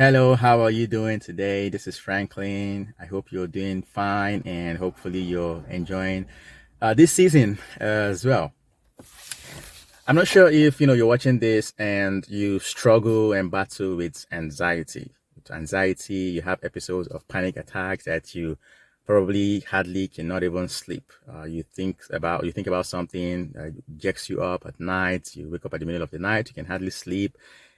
Hello, how are you doing today? This is Franklin. I hope you're doing fine and hopefully you're enjoying this season as well. I'm not sure if you're watching this and you struggle and battle with anxiety. With anxiety, you have episodes of panic attacks that you probably hardly cannot even sleep. You think about something jacks you up at night. You wake up at the middle of the night, you can hardly sleep,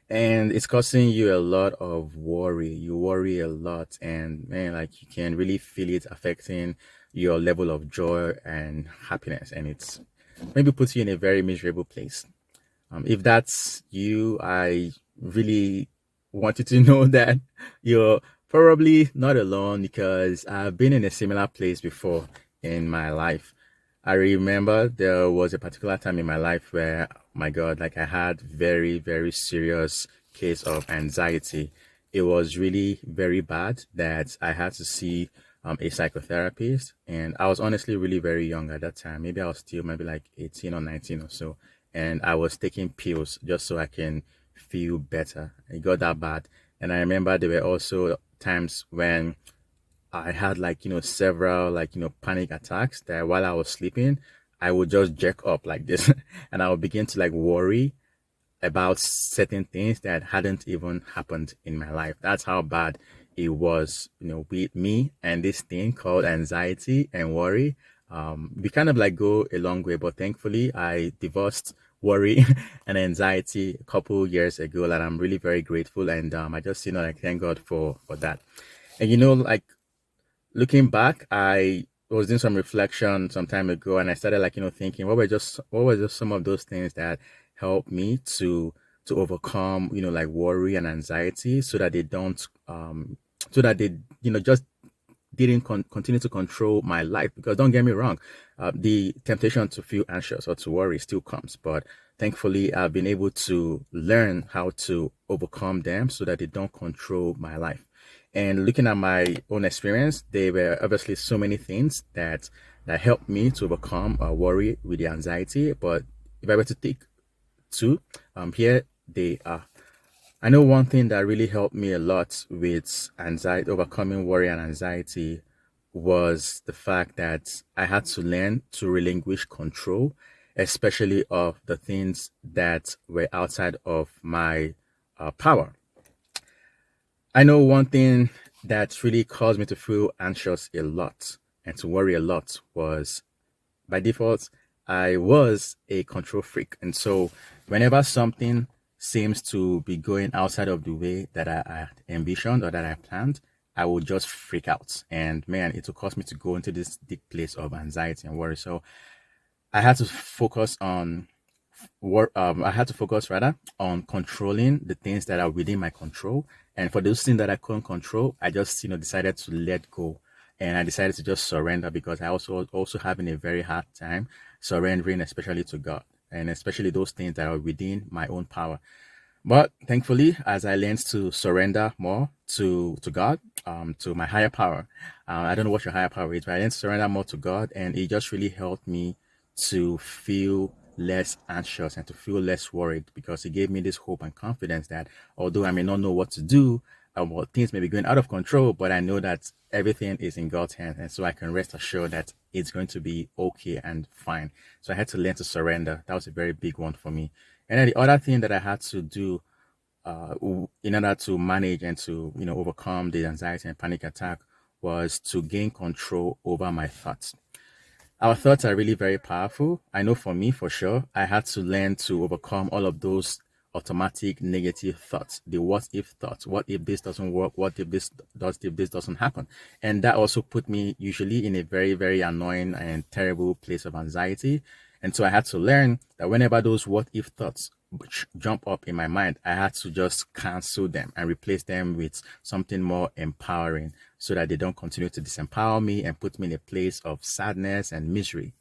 and it's causing you a lot of worry. You worry a lot, and man, like you can really feel it affecting your level of joy and happiness, and it's maybe puts you in a very miserable place. If that's you, I really want you to know that you're probably not alone because I've been in a similar place before in my life. I remember there was a particular time in my life where, my God, like I had very, very serious case of anxiety. It was really very bad that I had to see a psychotherapist, and I was honestly really very young at that time. Maybe I was still maybe like 18 or 19 or so, and I was taking pills just so I can feel better. It got that bad, and I remember there were also times when I had like, several like, panic attacks that while I was sleeping, I would just jerk up like this and I would begin to like worry about certain things that hadn't even happened in my life. That's how bad it was, with me and this thing called anxiety and worry. We kind of like go a long way, but thankfully I divorced worry and anxiety a couple years ago, and I'm really very grateful. And I just, like thank God for that. And like looking back, I was doing some reflection some time ago, and I started like thinking what were just some of those things that helped me to overcome like worry and anxiety, so that they don't so that they just didn't continue to control my life. Because don't get me wrong, the temptation to feel anxious or to worry still comes, but thankfully I've been able to learn how to overcome them so that they don't control my life. And looking at my own experience, there were obviously so many things that helped me to overcome worry with the anxiety. But if I were to take two, here they are. I know one thing that really helped me a lot with anxiety, overcoming worry and anxiety, was the fact that I had to learn to relinquish control, especially of the things that were outside of my power. I know one thing that really caused me to feel anxious a lot and to worry a lot was, by default, I was a control freak. And so whenever something seems to be going outside of the way that I envisioned or that I planned, I would just freak out. And man, it will cause me to go into this deep place of anxiety and worry. So I had to focus on I had to focus rather on controlling the things that are within my control. And for those things that I couldn't control, I just decided to let go, and I decided to just surrender, because I also having a very hard time surrendering, especially to God, and especially those things that are within my own power. But thankfully, as I learned to surrender more to God, to my higher power, I don't know what your higher power is, but I learned to surrender more to God, and it just really helped me to feel less anxious and to feel less worried, because it gave me this hope and confidence that although I may not know what to do, or things may be going out of control, but I know that everything is in God's hands, and so I can rest assured that it's going to be okay and fine. So I had to learn to surrender. That was a very big one for me. And then the other thing that I had to do in order to manage and to overcome the anxiety and panic attack was to gain control over my thoughts. Our thoughts are really very powerful. I know for me, for sure, I had to learn to overcome all of those automatic negative thoughts, the what if thoughts. What if this doesn't work? What if this doesn't happen? And that also put me usually in a very, very annoying and terrible place of anxiety. And so I had to learn that whenever those what if thoughts jump up in my mind, I had to just cancel them and replace them with something more empowering, so that they don't continue to disempower me and put me in a place of sadness and misery.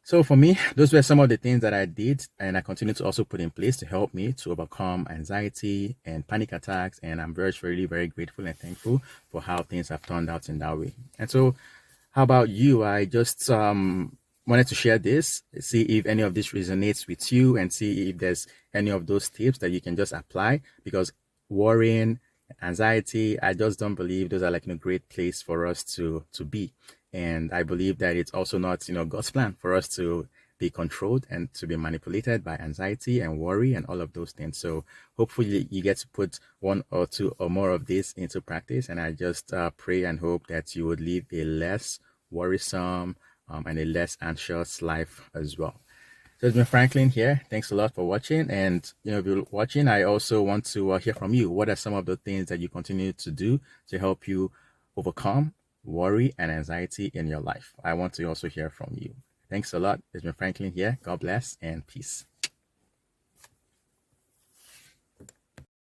So for me, those were some of the things that I did, and I continue to also put in place to help me to overcome anxiety and panic attacks. And I'm very, really, very grateful and thankful for how things have turned out in that way. And so, how about you? I just wanted to share this, see if any of this resonates with you, and see if there's any of those tips that you can just apply, because worrying Anxiety, I just don't believe those are like a great place for us to be. And I believe that it's also not God's plan for us to be controlled and to be manipulated by anxiety and worry and all of those things. So hopefully you get to put one or two or more of this into practice. And I just pray and hope that you would live a less worrisome and a less anxious life as well. So it's been Franklin here. Thanks a lot for watching. And if you're watching, I also want to hear from you. What are some of the things that you continue to do to help you overcome worry and anxiety in your life? I want to also hear from you. Thanks a lot. It's been Franklin here. God bless and peace.